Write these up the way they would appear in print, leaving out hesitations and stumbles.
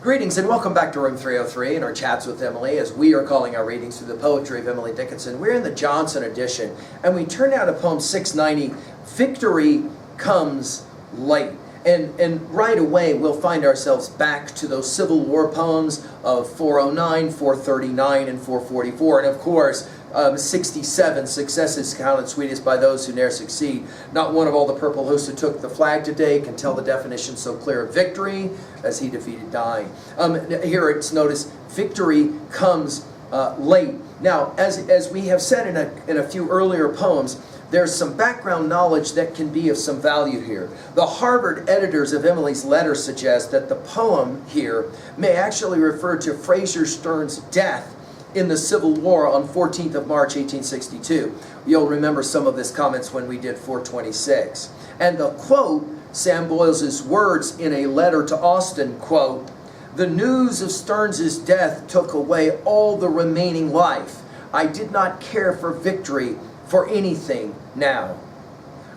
Greetings and welcome back to Room 303 and our chats with Emily as we are calling our readings through the poetry of Emily Dickinson. We're in the Johnson edition and we turn now to poem 690, Victory Comes Late. And right away we'll find ourselves back to those Civil War poems of 409, 439, and 444. And of course, 67, success is counted sweetest by those who ne'er succeed. Not one of all the purple hosts who took the flag today can tell the definition so clear of victory as he defeated dying. Here it's noticed, victory comes late. Now, as we have said in a few earlier poems, there's some background knowledge that can be of some value here. The Harvard editors of Emily's letter suggest that the poem here may actually refer to Fraser Stern's death in the Civil War on 14th of March, 1862. You'll remember some of his comments when we did 426. And the quote, Sam Boyles' words in a letter to Austin, quote, "The news of Stearns' death took away all the remaining life. I did not care for victory for anything now."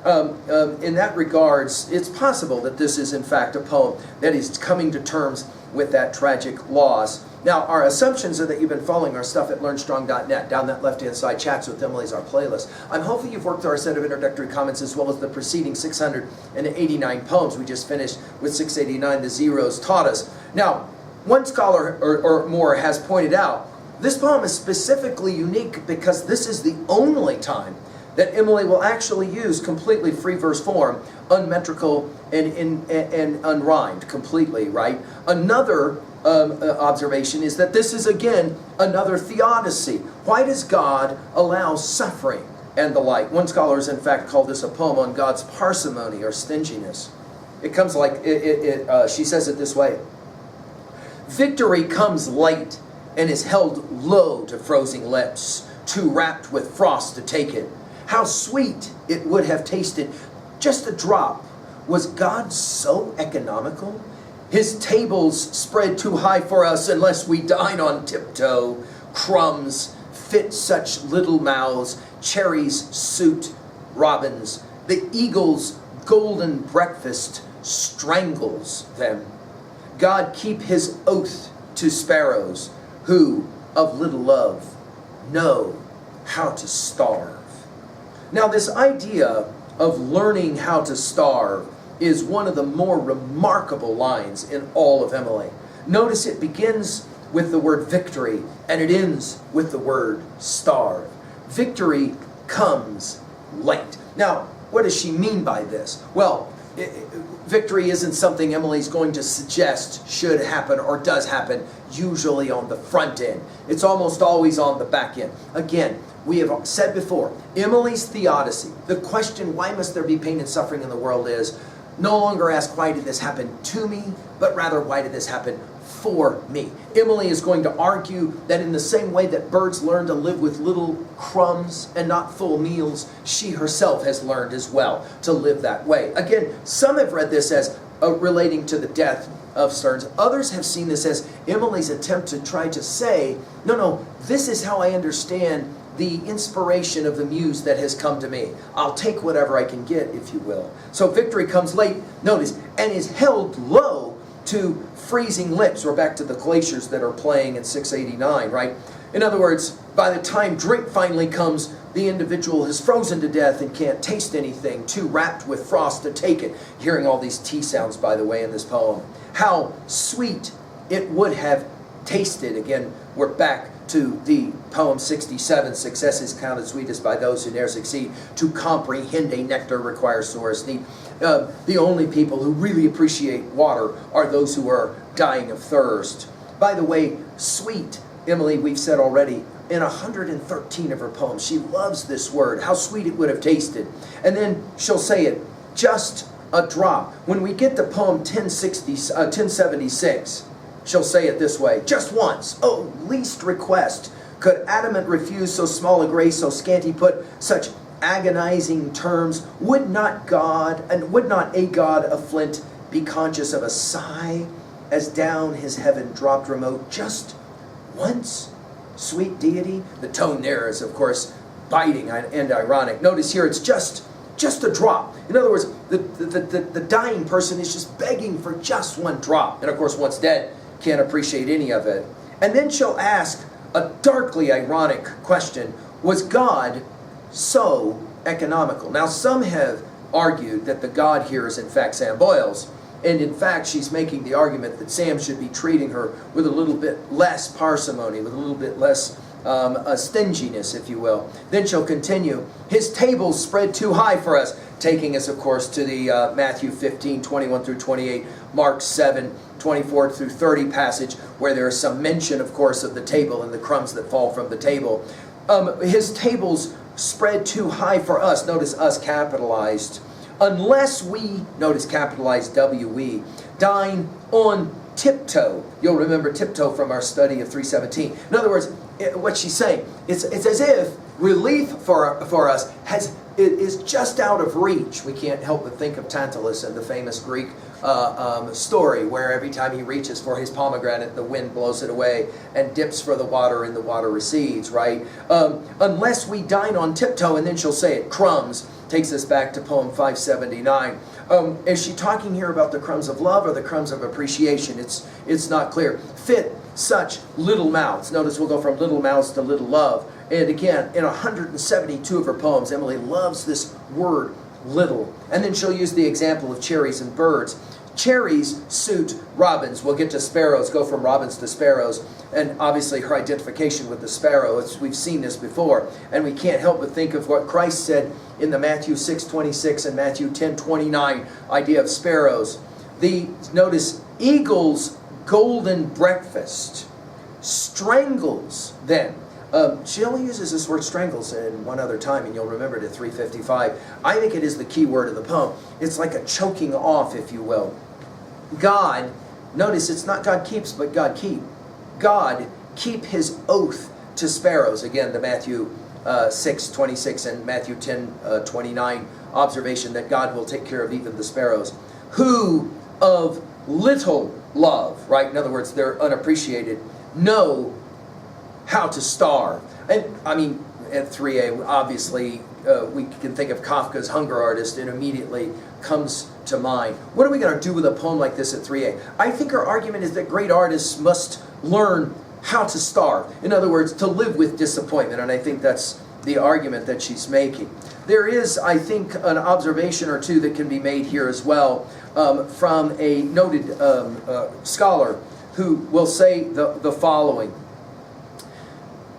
In that regards, it's possible that this is in fact a poem that is coming to terms with that tragic loss. Now, our assumptions are that you've been following our stuff at learnstrong.net. Down that left-hand side, Chats with Emily is our playlist. I'm hoping you've worked through our set of introductory comments as well as the preceding 689 poems. We just finished with 689, The Zeros Taught Us. Now, one scholar or more has pointed out, this poem is specifically unique because this is the only time that Emily will actually use completely free verse form, unmetrical and unrhymed completely, right? Another observation is that this is again another theodicy. Why does God allow suffering and the like? One scholar has in fact called this a poem on God's parsimony or stinginess. It comes like, she says it this way: victory comes late and is held low to frozen lips, too wrapped with frost to take it. How sweet it would have tasted, just a drop. Was God so economical? His tables spread too high for us unless we dine on tiptoe. Crumbs fit such little mouths, cherries suit robins. The eagle's golden breakfast strangles them. God keep his oath to sparrows who of little love know how to starve. Now, this idea of learning how to starve is one of the more remarkable lines in all of Emily. Notice it begins with the word victory and it ends with the word starve. Victory comes late. Now, what does she mean by this? Well, victory isn't something Emily's going to suggest should happen or does happen usually on the front end. It's almost always on the back end. Again, we have said before, Emily's theodicy, the question, why must there be pain and suffering in the world, is no longer ask, why did this happen to me, but rather, why did this happen for me? Emily is going to argue that in the same way that birds learn to live with little crumbs and not full meals, she herself has learned as well to live that way. Again, some have read this as relating to the death of Stearns. Others have seen this as Emily's attempt to try to say, no, this is how I understand the inspiration of the muse that has come to me. I'll take whatever I can get, if you will. So victory comes late, notice, and is held low to freezing lips. We're back to the glaciers that are playing in 689, right? In other words, by the time drink finally comes, the individual is frozen to death and can't taste anything, too wrapped with frost to take it. Hearing all these T sounds, by the way, in this poem. How sweet it would have tasted. Again, we're back to the poem 67, success is counted sweetest by those who ne'er succeed. To comprehend a nectar requires sorest need. The only people who really appreciate water are those who are dying of thirst. By the way, sweet, Emily, we've said already, in 113 of her poems, she loves this word, how sweet it would have tasted. And then she'll say it, just a drop. When we get to poem 1076, she'll say it this way: just once, oh, least request, could adamant refuse so small a grace, so scanty put such agonizing terms? Would not a God of flint be conscious of a sigh as down his heaven dropped remote? Just once, sweet deity? The tone there is, of course, biting and ironic. Notice here it's just a drop. In other words, the dying person is just begging for just one drop. And of course, once dead, can't appreciate any of it. And then she'll ask a darkly ironic question: was God so economical? Now, some have argued that the God here is in fact Sam Boyles, and in fact she's making the argument that Sam should be treating her with a little bit less parsimony, with a little bit less stinginess, if you will. Then she'll continue: his table's spread too high for us, taking us, of course, to the Matthew 15, 21 through 28, Mark 7, 24 through 30 passage, where there is some mention, of course, of the table and the crumbs that fall from the table. His table's spread too high for us, notice us capitalized, unless we, notice capitalized W-E, dine on tiptoe. You'll remember tiptoe from our study of 317. In other words, what she's saying, it's as if relief for us is just out of reach. We can't help but think of Tantalus and the famous Greek story where every time he reaches for his pomegranate, the wind blows it away, and dips for the water and the water recedes, right? Unless we dine on tiptoe, and then she'll say it, crumbs, takes us back to poem 579. Is she talking here about the crumbs of love or the crumbs of appreciation? It's not clear. Fit such little mouths. Notice we'll go from little mouths to little love. And again, in 172 of her poems, Emily loves this word little. And then she'll use the example of cherries and birds. Cherries suit robins. We'll get to sparrows, go from robins to sparrows. And obviously her identification with the sparrow, we've seen this before. And we can't help but think of what Christ said in the Matthew 6:26 and Matthew 10:29 idea of sparrows. Notice, eagle's golden breakfast strangles them. She only uses this word strangles in one other time, and you'll remember it at 355. I think it is the key word of the poem. It's like a choking off, if you will. God, notice it's not God keeps, but God keep. God keep his oath to sparrows. Again, the Matthew 6:26 and Matthew 10:29 observation that God will take care of even the sparrows. Who of little love, right? In other words, they're unappreciated, know how to starve. And I mean, at 3a, obviously, we can think of Kafka's Hunger Artist, and immediately comes to mind. What are we going to do with a poem like this at 3a? I think her argument is that great artists must learn how to starve. In other words, to live with disappointment, and I think that's the argument that she's making. There is, I think, an observation or two that can be made here as well from a noted scholar who will say the following.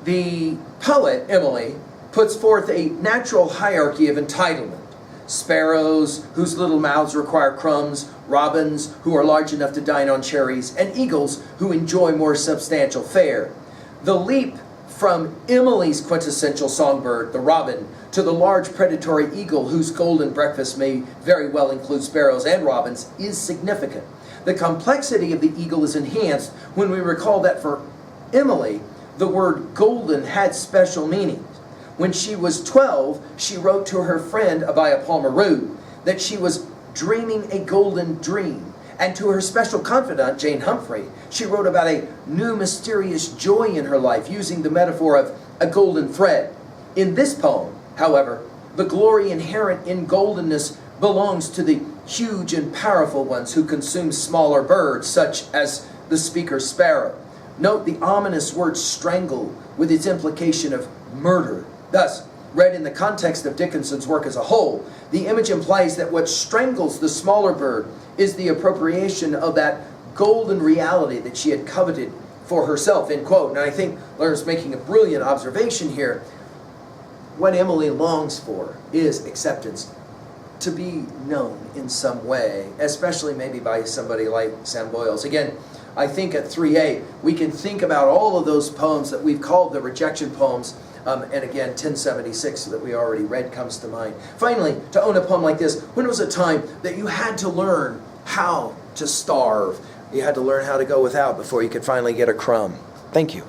The poet, Emily, puts forth a natural hierarchy of entitlement. Sparrows, whose little mouths require crumbs, robins, who are large enough to dine on cherries, and eagles, who enjoy more substantial fare. The leap from Emily's quintessential songbird, the robin, to the large predatory eagle, whose golden breakfast may very well include sparrows and robins, is significant. The complexity of the eagle is enhanced when we recall that for Emily, the word golden had special meanings. When she was 12, she wrote to her friend Abaya Palmeroot that she was dreaming a golden dream. And to her special confidant, Jane Humphrey, she wrote about a new mysterious joy in her life, using the metaphor of a golden thread. In this poem, however, the glory inherent in goldenness belongs to the huge and powerful ones who consume smaller birds, such as the speaker's sparrow. Note the ominous word strangle with its implication of murder. Thus, read in the context of Dickinson's work as a whole, the image implies that what strangles the smaller bird is the appropriation of that golden reality that she had coveted for herself, end quote. And I think Lerner's making a brilliant observation here. What Emily longs for is acceptance, to be known in some way, especially maybe by somebody like Sam Boyles. Again, I think at 3a, we can think about all of those poems that we've called the rejection poems, and again, 1076 that we already read comes to mind. Finally, to own a poem like this, when was a time that you had to learn how to starve? You had to learn how to go without before you could finally get a crumb. Thank you.